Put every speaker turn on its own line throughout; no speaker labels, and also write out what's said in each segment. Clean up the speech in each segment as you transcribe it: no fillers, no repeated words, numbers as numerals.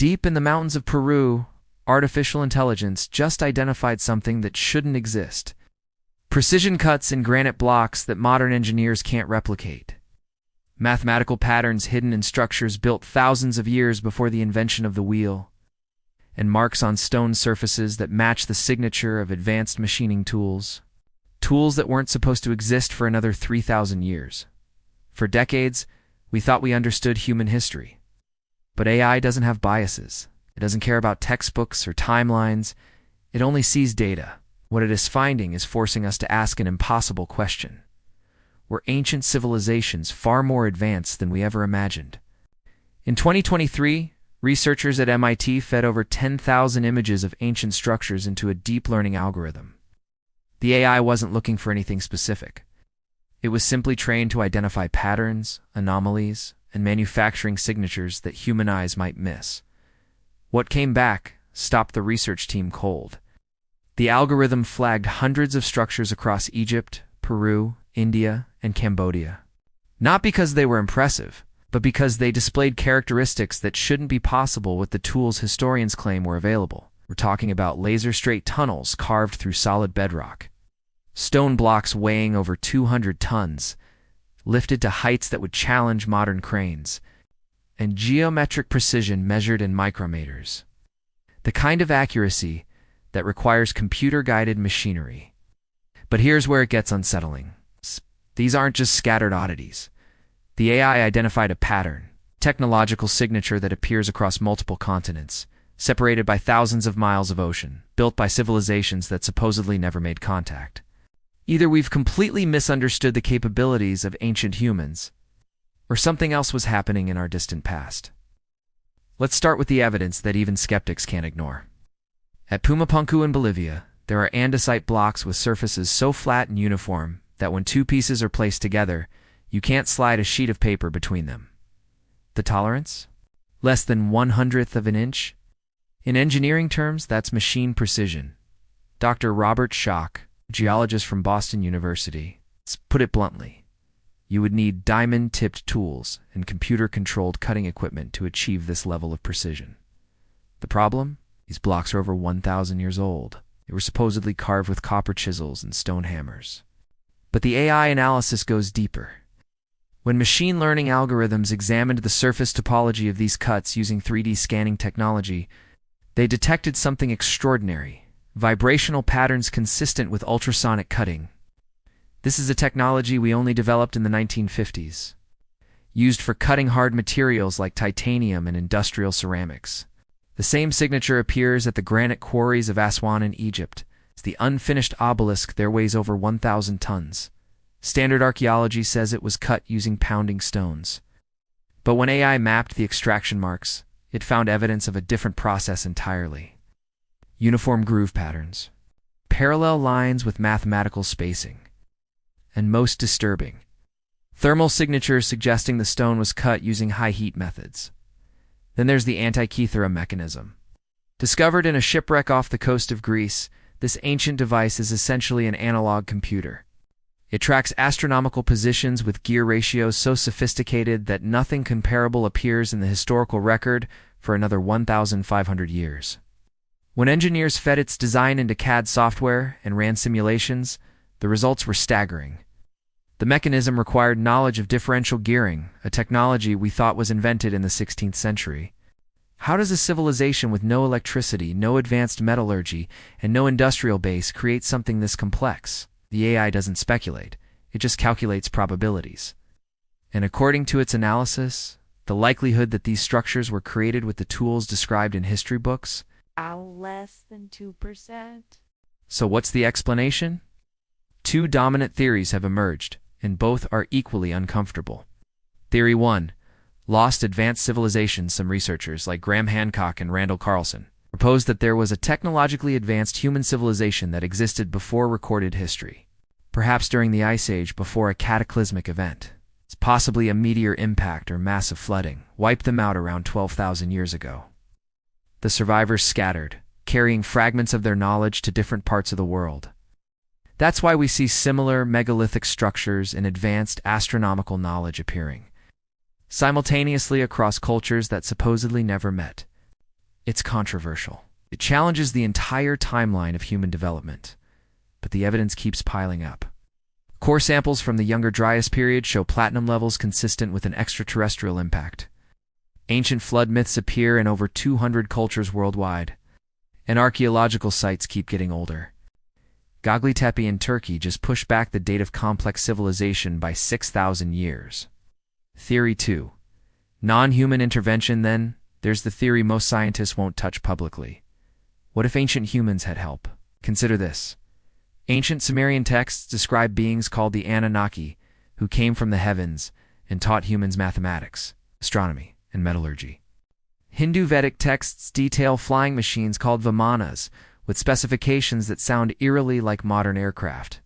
Deep in the mountains of Peru, artificial intelligence just identified something that shouldn't exist. Precision cuts in granite blocks that modern engineers can't replicate. Mathematical patterns hidden in structures built thousands of years before the invention of the wheel. And marks on stone surfaces that match the signature of advanced machining tools. Tools that weren't supposed to exist for another 3,000 years. For decades, we thought we understood human history. But AI doesn't have biases. It doesn't care about textbooks or timelines. It only sees data. What it is finding is forcing us to ask an impossible question. Were ancient civilizations far more advanced than we ever imagined? In 2023, researchers at MIT fed over 10,000 images of ancient structures into a deep learning algorithm. The AI wasn't looking for anything specific. It was simply trained to identify patterns, anomalies, and manufacturing signatures that human eyes might miss. What came back stopped the research team cold. The algorithm flagged hundreds of structures across Egypt, Peru, India, and Cambodia. Not because they were impressive, but because they displayed characteristics that shouldn't be possible with the tools historians claim were available. We're talking about laser-straight tunnels carved through solid bedrock, stone blocks weighing over 200 tons, lifted to heights that would challenge modern cranes, and geometric precision measured in micrometers. The kind of accuracy that requires computer-guided machinery. But here's where it gets unsettling. These aren't just scattered oddities. The AI identified a pattern, technological signature that appears across multiple continents, separated by thousands of miles of ocean, built by civilizations that supposedly never made contact. Either we've completely misunderstood the capabilities of ancient humans, or something else was happening in our distant past. Let's start with the evidence that even skeptics can't ignore. At Puma Punku in Bolivia, there are andesite blocks with surfaces so flat and uniform that when two pieces are placed together, you can't slide a sheet of paper between them. The tolerance? Less than 1/100th of an inch? In engineering terms, that's machine precision. Dr. Robert Schoch, geologist from Boston University, put it bluntly. You would need diamond-tipped tools and computer-controlled cutting equipment to achieve this level of precision. The problem? These blocks are over 1,000 years old. They were supposedly carved with copper chisels and stone hammers. But the AI analysis goes deeper. When machine learning algorithms examined the surface topology of these cuts using 3D scanning technology, they detected something extraordinary: vibrational patterns consistent with ultrasonic cutting. This is a technology we only developed in the 1950s, used for cutting hard materials like titanium and industrial ceramics. The same signature appears at the granite quarries of Aswan in Egypt. The unfinished obelisk there weighs over 1,000 tons. Standard archaeology says it was cut using pounding stones. But when AI mapped the extraction marks, it found evidence of a different process entirely. Uniform groove patterns, parallel lines with mathematical spacing, and most disturbing, thermal signatures suggesting the stone was cut using high-heat methods. Then there's the Antikythera Mechanism. Discovered in a shipwreck off the coast of Greece, this ancient device is essentially an analog computer. It tracks astronomical positions with gear ratios so sophisticated that nothing comparable appears in the historical record for another 1,500 years. When engineers fed its design into CAD software and ran simulations, the results were staggering. The mechanism required knowledge of differential gearing, a technology we thought was invented in the 16th century. How does a civilization with no electricity, no advanced metallurgy, and no industrial base create something this complex? The AI doesn't speculate, it just calculates probabilities. And according to its analysis, the likelihood that these structures were created with the tools described in history books?
Less than 2%.
So what's the explanation? Two dominant theories have emerged, and both are equally uncomfortable. Theory 1. Lost advanced civilizations. Some researchers, like Graham Hancock and Randall Carlson, proposed that there was a technologically advanced human civilization that existed before recorded history, perhaps during the Ice Age before a cataclysmic event. It's possibly a meteor impact or massive flooding wiped them out around 12,000 years ago. The survivors scattered, carrying fragments of their knowledge to different parts of the world. That's why we see similar megalithic structures and advanced astronomical knowledge appearing simultaneously across cultures that supposedly never met. It's controversial. It challenges the entire timeline of human development, but the evidence keeps piling up. Core samples from the Younger Dryas period show platinum levels consistent with an extraterrestrial impact. Ancient flood myths appear in over 200 cultures worldwide, and archaeological sites keep getting older. Göbekli Tepe in Turkey just pushed back the date of complex civilization by 6,000 years. Theory 2. Non-human intervention. Then, there's the theory most scientists won't touch publicly. What if ancient humans had help? Consider this. Ancient Sumerian texts describe beings called the Anunnaki, who came from the heavens and taught humans mathematics, astronomy, and metallurgy. Hindu Vedic texts detail flying machines called vimanas, with specifications that sound eerily like modern aircraft.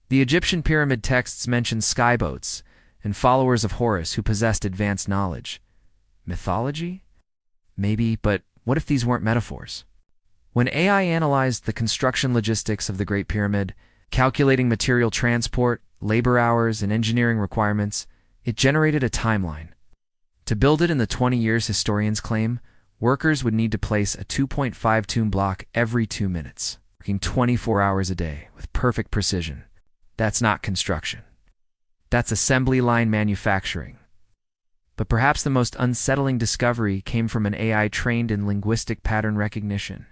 The Egyptian pyramid texts mention skyboats and followers of Horus who possessed advanced knowledge. Mythology? Maybe, but what if these weren't metaphors? When AI analyzed the construction logistics of the Great Pyramid, calculating material transport, labor hours, and engineering requirements, it generated a timeline. To build it in the 20 years historians claim, workers would need to place a 2.5 tomb block every 2 minutes, working 24 hours a day with perfect precision. That's not construction. That's assembly line manufacturing. But perhaps the most unsettling discovery came from an AI trained in linguistic pattern recognition.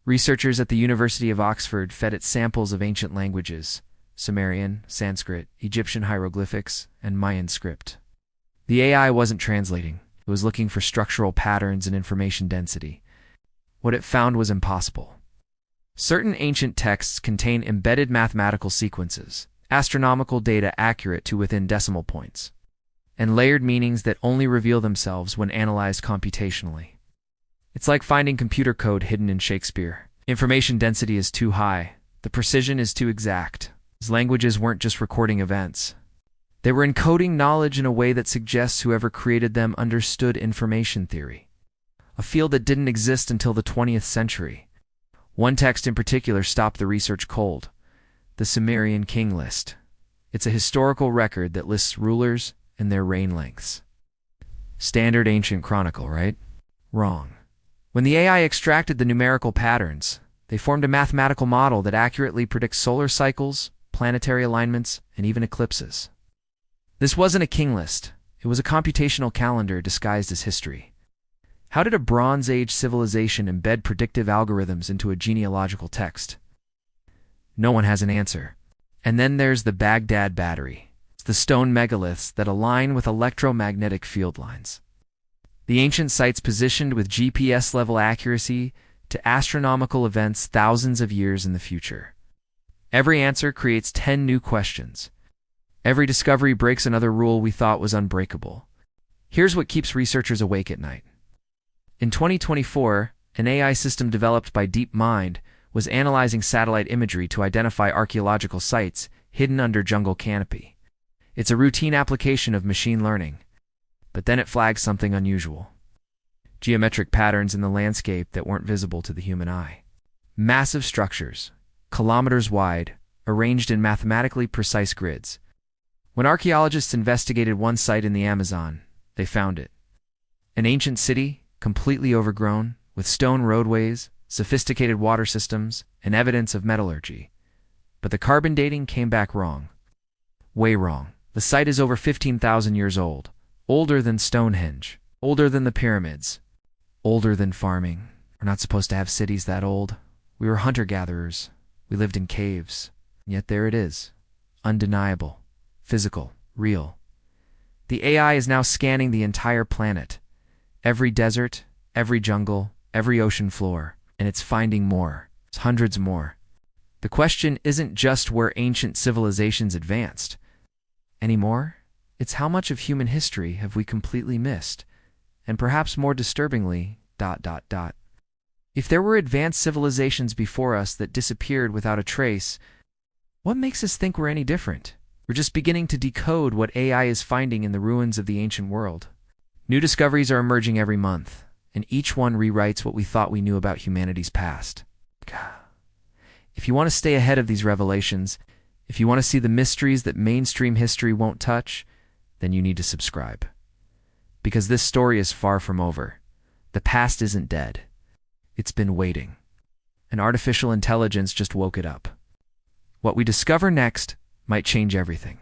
Researchers at the University of Oxford fed it samples of ancient languages: Sumerian, Sanskrit, Egyptian hieroglyphics, and Mayan script. The AI wasn't translating. It was looking for structural patterns and information density. What it found was impossible. Certain ancient texts contain embedded mathematical sequences, astronomical data accurate to within decimal points, and layered meanings that only reveal themselves when analyzed computationally. It's like finding computer code hidden in Shakespeare. Information density is too high. The precision is too exact. These languages weren't just recording events. They were encoding knowledge in a way that suggests whoever created them understood information theory, a field that didn't exist until the 20th century. One text in particular stopped the research cold: the Sumerian king list. It's a historical record that lists rulers and their reign lengths. Standard ancient chronicle, right? Wrong. When the AI extracted the numerical patterns, they formed a mathematical model that accurately predicts solar cycles, planetary alignments, and even eclipses. This wasn't a king list. It was a computational calendar disguised as history. How did a Bronze Age civilization embed predictive algorithms into a genealogical text? No one has an answer. And then there's the Baghdad Battery. It's the stone megaliths that align with electromagnetic field lines. The ancient sites positioned with GPS-level accuracy to astronomical events thousands of years in the future. Every answer creates 10 new questions. Every discovery breaks another rule we thought was unbreakable. Here's what keeps researchers awake at night. In 2024, an AI system developed by DeepMind was analyzing satellite imagery to identify archaeological sites hidden under jungle canopy. It's a routine application of machine learning. But then it flags something unusual: geometric patterns in the landscape that weren't visible to the human eye. Massive structures, kilometers wide, arranged in mathematically precise grids. When archaeologists investigated one site in the Amazon, they found it. An ancient city, completely overgrown, with stone roadways, sophisticated water systems, and evidence of metallurgy. But the carbon dating came back wrong. Way wrong. The site is over 15,000 years old. Older than Stonehenge, older than the pyramids, older than farming. We're not supposed to have cities that old. We were hunter-gatherers. We lived in caves. Yet there it is. Undeniable. Physical. Real. The AI is now scanning the entire planet. Every desert, every jungle, every ocean floor. And it's finding more. It's hundreds more. The question isn't just where ancient civilizations advanced. Anymore? It's how much of human history have we completely missed? And perhaps more disturbingly, ... If there were advanced civilizations before us that disappeared without a trace, what makes us think we're any different? We're just beginning to decode what AI is finding in the ruins of the ancient world. New discoveries are emerging every month, and each one rewrites what we thought we knew about humanity's past. If you want to stay ahead of these revelations, if you want to see the mysteries that mainstream history won't touch, then you need to subscribe. Because this story is far from over. The past isn't dead. It's been waiting. An artificial intelligence just woke it up. What we discover next might change everything.